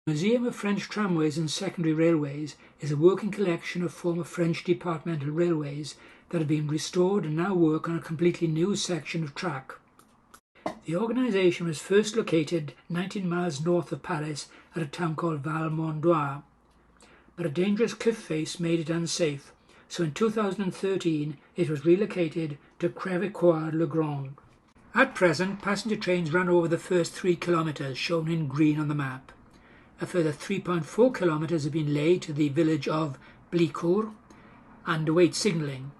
The Museum of French Tramways and Secondary Railways is a working collection of former French departmental railways that have been restored and now work on a completely new section of track. The organisation was first located 19 miles north of Paris at a town called Val-Mondois, but a dangerous cliff face made it unsafe, so in 2013 it was relocated to Crèvecoeur-le-Grand. At present, passenger trains run over the first 3 kilometres shown in green on the map. A further 3.4 kilometres have been laid to the village of Blicourt and await signalling,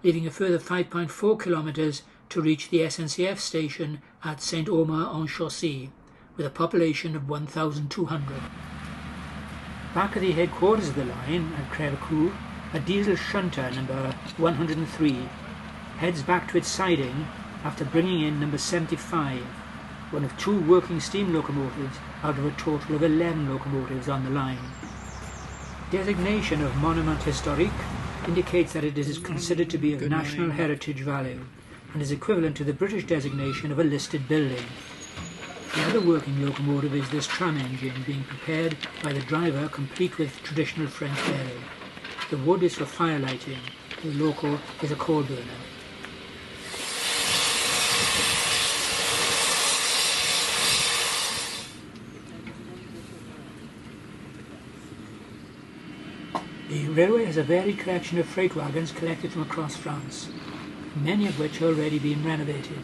leaving a further 5.4 kilometres to reach the SNCF station at Saint-Omer-en-Chaussee, with a population of 1,200. Back at the headquarters of the line at Crèvecoeur, a diesel shunter number 103 heads back to its siding after bringing in number 75, one of 2 working steam locomotives out of a total of 11 locomotives on the line. Designation of Monument Historique indicates that it is considered to be of national heritage value and is equivalent to the British designation of a listed building. The other working locomotive is this tram engine being prepared by the driver, complete with traditional French bearing. The wood is for fire lighting. The loco is a coal burner. The railway has a varied collection of freight wagons collected from across France, many of which are already being renovated.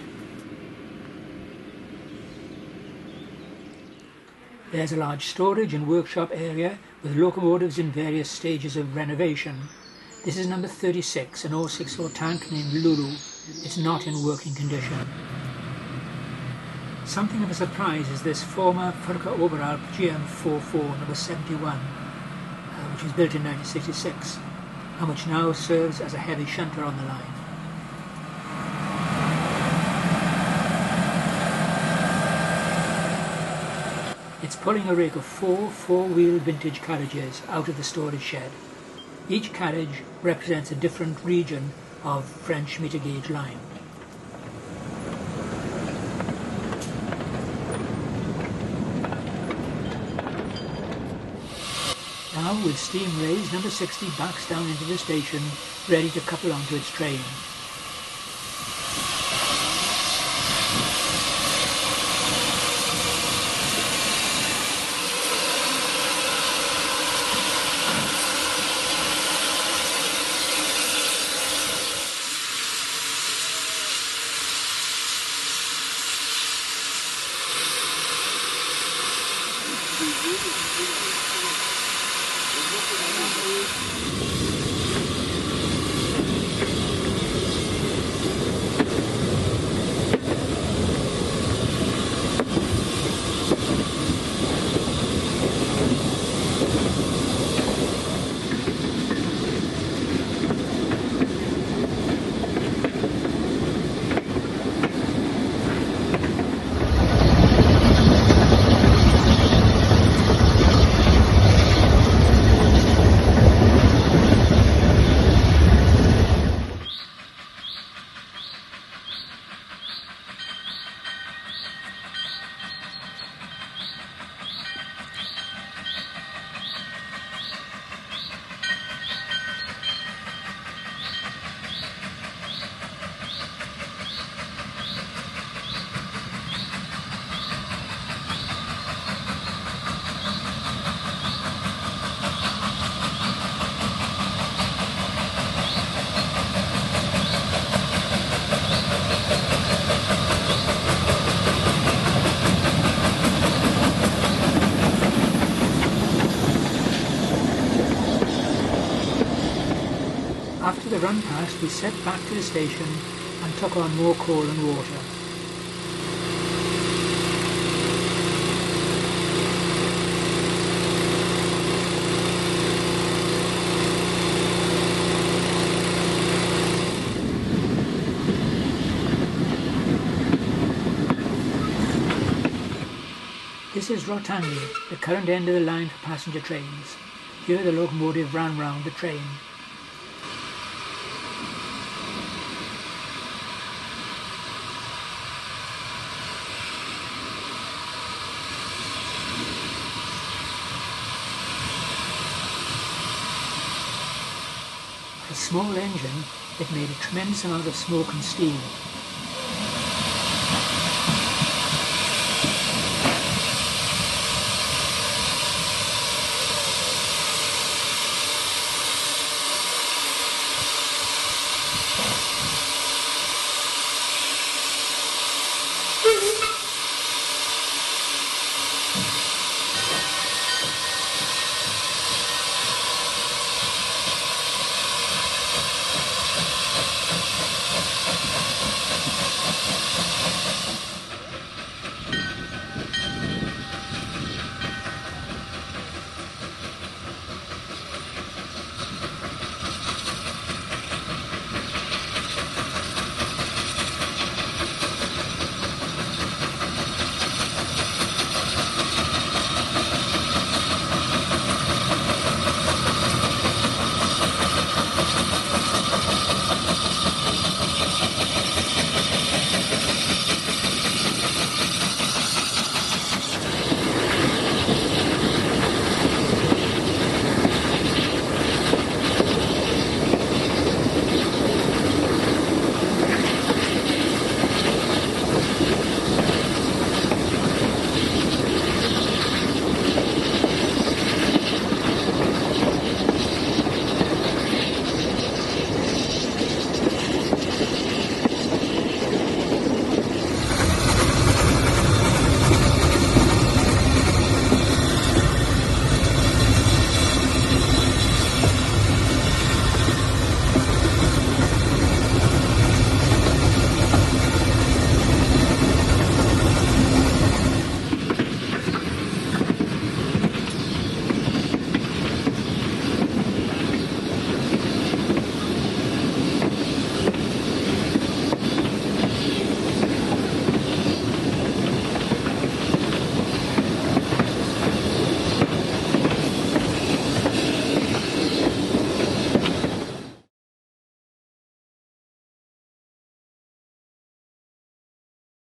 There's a large storage and workshop area with locomotives in various stages of renovation. This is number 36, an 064 tank named Lulu. It's not in working condition. Something of a surprise is this former Furka Oberalp GM44 number 71, which was built in 1966, and which now serves as a heavy shunter on the line. It's pulling a rig of 4 four-wheel vintage carriages out of the storage shed. Each carriage represents a different region of French meter gauge line. Now, with steam raised, number 60 backs down into the station, ready to couple onto its train. After the run past, we set back to the station and took on more coal and water. This is Rotangi, the current end of the line for passenger trains. Here the locomotive ran round the train. a small engine, it made a tremendous amount of smoke and steam,